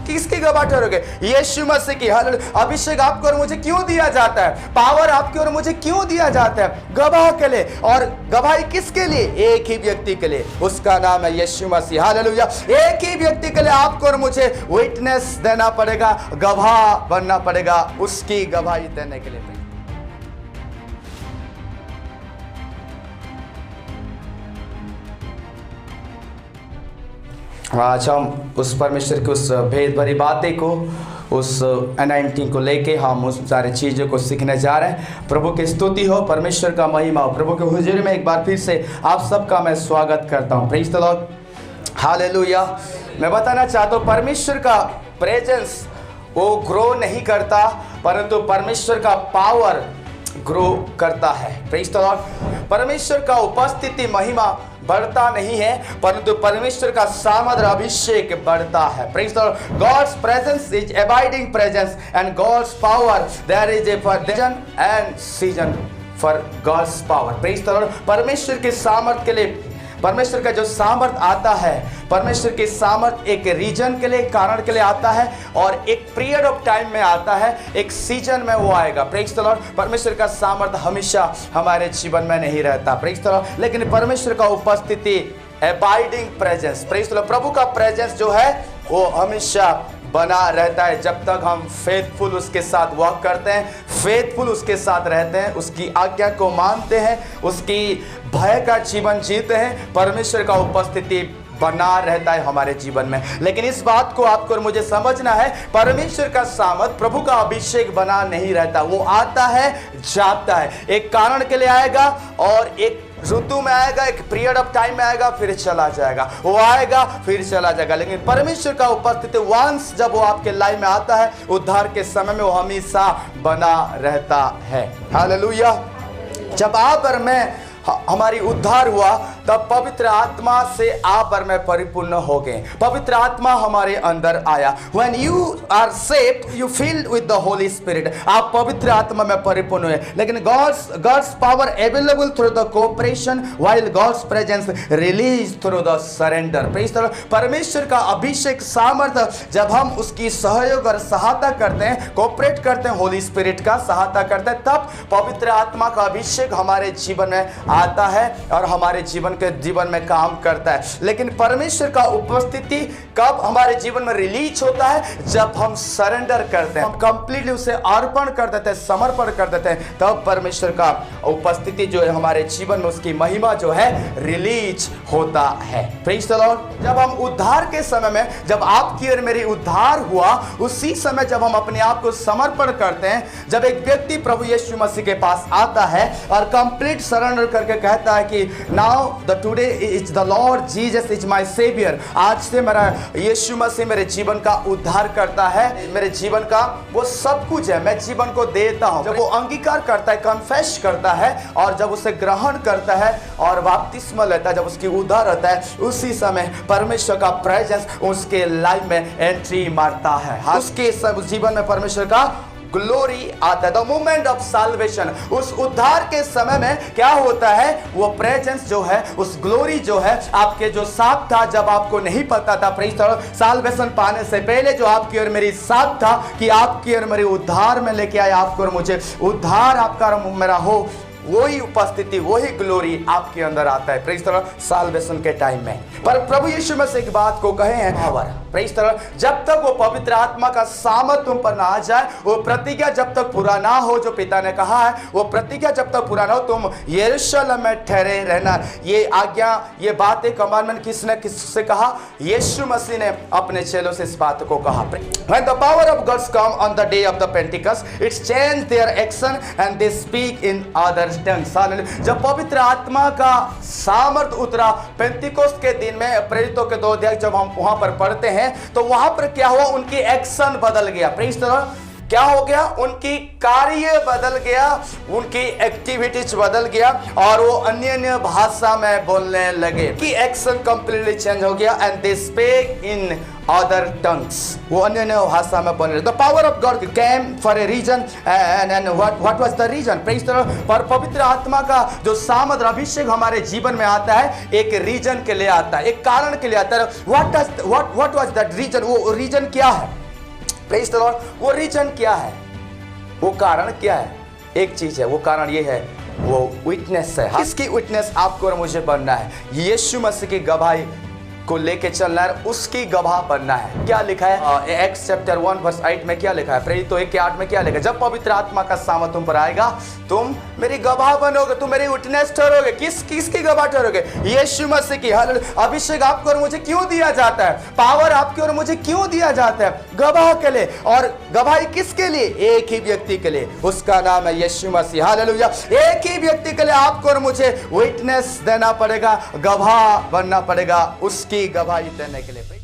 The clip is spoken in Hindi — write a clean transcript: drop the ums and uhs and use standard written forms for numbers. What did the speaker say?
किसकी गवाह ठहरोगे? यीशु मसीह की। हालेलुया। अभिषेक आपको और मुझे क्यों दिया जाता है? पावर आपको और मुझे क्यों दिया जाता है? गवाह के लिए। और गवाही किसके लिए? एक ही व्यक्ति के लिए, उसका नाम है यीशु मसीह। हालेलुया। एक ही व्यक्ति के लिए आपको और मुझे विटनेस देना पड़ेगा, गवाह बनना पड़ेगा, उसकी गवाही देने के लिए। आज हम उस परमेश्वर की उस भेद भरी बातें को, उस अनाइंटिंग को लेके हम उस सारी चीज़ों को सीखने जा रहे हैं। प्रभु की स्तुति हो, परमेश्वर का महिमा हो। प्रभु के हुजूर में एक बार फिर से आप सबका मैं स्वागत करता हूँ। Praise the Lord. हालेलुया। मैं बताना चाहता हूँ, परमेश्वर का प्रेजेंस वो ग्रो नहीं करता, परंतु परमेश्वर का पावर ग्रो करता है। Praise the Lord. परमेश्वर का उपस्थिति, महिमा बढ़ता नहीं है, परंतु परमेश्वर का सामर्थ अभिषेक बढ़ता है। Praise the Lord. God's presence is abiding presence and God's power there is a season and season for God's power. Praise the Lord. परमेश्वर के सामर्थ के लिए, परमेश्वर का जो सामर्थ आता है, परमेश्वर की सामर्थ एक रीजन के लिए, कारण के लिए आता है, और एक पीरियड ऑफ टाइम में आता है, एक सीजन में वो आएगा। Praise the Lord. परमेश्वर का सामर्थ हमेशा हमारे जीवन में नहीं रहता। Praise the Lord. लेकिन परमेश्वर का उपस्थिति, abiding presence, praise the Lord, प्रभु का प्रेजेंस जो है वो हमेशा बना रहता है जब तक हम फेथफुल उसके साथ वॉक करते हैं, फेथफुल उसके साथ रहते हैं, उसकी आज्ञा को मानते हैं, उसकी भय का जीवन जीते हैं। परमेश्वर का उपस्थिति बना रहता है हमारे जीवन में। लेकिन इस बात को आपको और मुझे समझना है, परमेश्वर का सामर्थ, प्रभु का अभिषेक बना नहीं रहता। वो आता है, जाता है, एक कारण के लिए आएगा और एक ऋतु में आएगा, एक पीरियड ऑफ टाइम में आएगा, फिर चला जाएगा। वो आएगा फिर चला जाएगा। लेकिन परमेश्वर का उपस्थिति वंस जब वो आपके लाइफ में आता है, उद्धार के समय में वो हमेशा बना रहता है। हालेलुया। जब आप और मैं हमारी उद्धार हुआ, तब पवित्र आत्मा से आप और मैं परिपूर्ण हो गए। पवित्र आत्मा हमारे अंदर आया। When you are saved, you filled with the Holy Spirit. आप पवित्र आत्मा में परिपूर्ण हुए। लेकिन God's power available through the cooperation, while God's presence released through the surrender. परमेश्वर का अभिषेक सामर्थ्य जब हम उसकी सहयोग और सहायता करते हैं, कोऑपरेट करते हैं, होली स्पिरिट का सहायता करते हैं, तब पवित्र आत्मा का अभिषेक हमारे जीवन में आता है और हमारे जीवन में काम करता है। लेकिन परमेश्वर का उपस्थिति कब हमारे जीवन में रिलीज होता है? जब हम सरेंडर करते हैं, हम कंप्लीटली उसे अर्पण कर देते हैं, समर्पण कर देते हैं, तब परमेश्वर का उपस्थिति जो है हमारे जीवन में, उसकी महिमा जो है रिलीज होता है। Praise the Lord. जब हम उद्धार के समय में, जब आपकी और मेरी उद्धार हुआ, उसी समय जब हम अपने आप को समर्पण करते हैं, जब एक व्यक्ति प्रभु यीशु मसीह के पास आता है और कंप्लीट सरेंडर करके कहता है कि now the today is the Lord Jesus is my saviour, आज से मेरा यीशु मसीह मेरे जीवन का उद्धार करता है, मेरे जीवन का वो सब कुछ है, मैं जीवन को देता हूं। जब वो अंगीकार करता है, कन्फेस करता है, और जब उसे ग्रहण करता है और बपतिस्मा लेता है, जब उसकी उद्धार होता है, उसी समय परमेश्वर का प्रेजेंस उसके लाइफ में एंट्री मारता है। उसके जीवन में परमेश्वर का ग्लोरी आता है। द मोमेंट ऑफ साल्वेशन, उस उद्धार के समय में क्या होता है? वो प्रेजेंस जो है, उस ग्लोरी जो है, आपके जो साथ था जब आपको नहीं पता था, प्रेज़ द लॉर्ड, साल्वेशन पाने से पहले जो आपकी और मेरी साथ था कि आपकी और मेरी उद्धार में लेके आए, आपको और मुझे उद्धार आपका और मेरा हो, वही उपस्थिति, वही ग्लोरी आपके अंदर आता है। Praise the Lord. साल्वेशन के टाइम में पर प्रभु यीशु मसीह एक बात को कहे हैं, पावर। Praise the Lord. जब तक वो पवित्र आत्मा का सामर्थ तुम पर ना आ जाए, वो प्रतिज्ञा जब तक पूरा ना हो, जो पिता ने कहा है, वो प्रतिज्ञा जब तक पूरा ना हो, तुम यरूशलेम में ठहरे रहना। ये आज्ञा, ये बातें, कमांडमेंट किससे कहा? यीशु मसीह ने अपने चेलों से इस बात को कहा। When the power of God come on the day of the Pentecost, it's changed their action and they speak in other tongues. जब पवित्र आत्मा का सामर्थ उतरा पेंतिकोस्त के दिन में, प्रेरितों के 2 अध्याय जब हम वहां पर पढ़ते हैं, तो वहां पर क्या हुआ? उनकी एक्शन बदल गया। Praise the Lord. क्या हो गया? उनकी कार्य बदल गया, उनकी एक्टिविटीज बदल गया, और वो अन्य भाषा में बोलने लगे कि एक्शन कंप्लीटली चेंज हो गया। And they speak in other tongues, वो अन्य भाषा में बोल रहे। The power of God came for a reason, and what was the reason? Praise the Lord. पर पवित्र आत्मा का जो सामर्थ अभिषेक हमारे जीवन में आता है, एक रीजन के लिए आता है, एक कारण के लिए आता है। What was that reason? वो रीजन क्या है? Praise the Lord. वो रीजन क्या है, वो कारण क्या है? एक चीज है, वो कारण ये है, वो विटनेस है। इसकी विटनेस आपको और मुझे बनना है, यीशु मसीह की गवाही को लेके चलना है, उसकी गवाह बनना है। क्या लिखा है एक्स चैप्टर 1 वर्स 8 में? क्या लिखा है? प्रेरित 1:8 में क्या लिखा है? जब पवित्र आत्मा का सामर्थ तुम पर आएगा, तुम मेरी गवाह बनोगे, तुम मेरी विटनेस ठहरोगे। किसकी गवाह ठहरोगे? यीशु मसीह की। हालेलुया। अभिषेक आपको और मुझे क्यों दिया जाता है? पावर आपको और मुझे क्यों दिया जाता है? गवाह के लिए। और गवाही किसके लिए? एक ही व्यक्ति के लिए, उसका नाम है यीशु मसीह। हालेलुया। एक ही व्यक्ति के लिए आपको और मुझे विटनेस देना पड़ेगा, गवाह बनना पड़ेगा, उसकी गवाही देने के लिए।